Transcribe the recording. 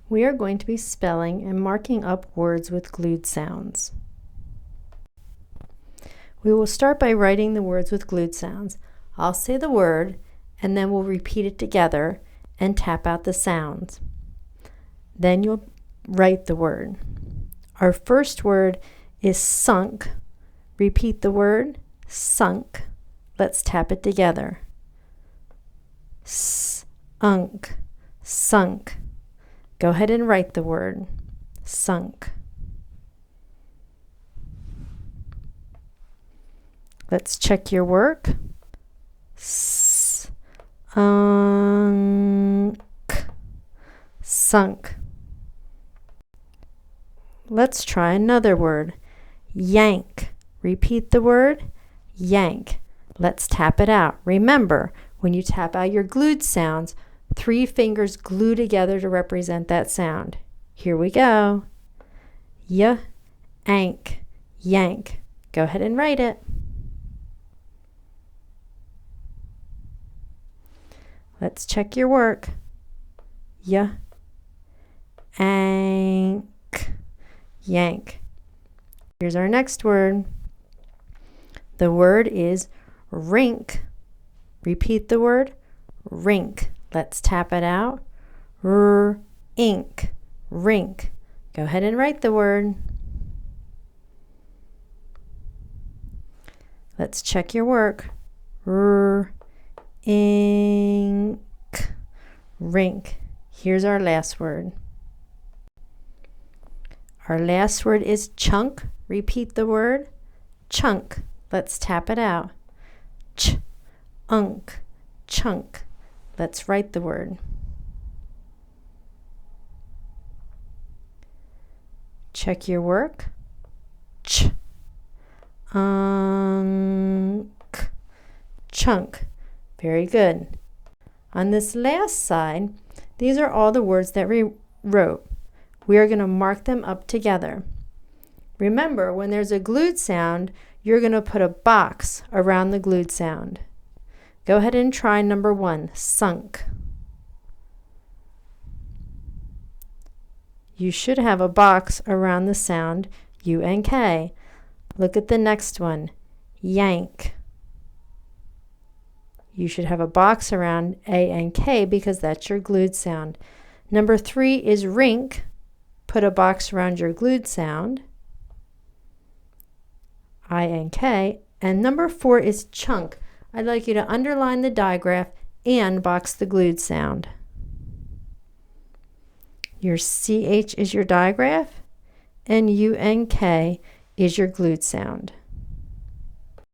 We are going to be spelling and marking up words with glued sounds. We will start by writing the words with glued sounds. I'll say the word, and then we'll repeat it together and tap out the sounds. Then you'll write the word. Our first word is sunk. Repeat the word, sunk. Let's tap it together. Sunk, sunk. Go ahead and write the word, sunk. Let's check your work. Sunk, sunk. Let's try another word, yank. Repeat the word, yank. Let's tap it out. Remember, when you tap out your glued sounds, 3 fingers glue together to represent that sound. Here we go. Yank, yank. Go ahead and write it. Let's check your work. Yank, yank. Here's our next word. The word is rink. Repeat the word, rink. Let's tap it out. Ink, rink. Go ahead and write the word. Let's check your work. Ink, rink. Here's our last word. Our last word is chunk. Repeat the word, chunk. Let's tap it out. Unk, chunk. Let's write the word. Check your work. Chunk. Very good. On this last side, these are all the words that we wrote. We are going to mark them up together. Remember, when there's a glued sound, you're going to put a box around the glued sound. Go ahead and try number 1, sunk. You should have a box around the sound U-N-K. Look at the next one, yank. You should have a box around A-N-K because that's your glued sound. Number 3 is rink. Put a box around your glued sound, I-N-K. And number 4 is chunk. I'd like you to underline the digraph and box the glued sound. Your CH is your digraph and UNK is your glued sound.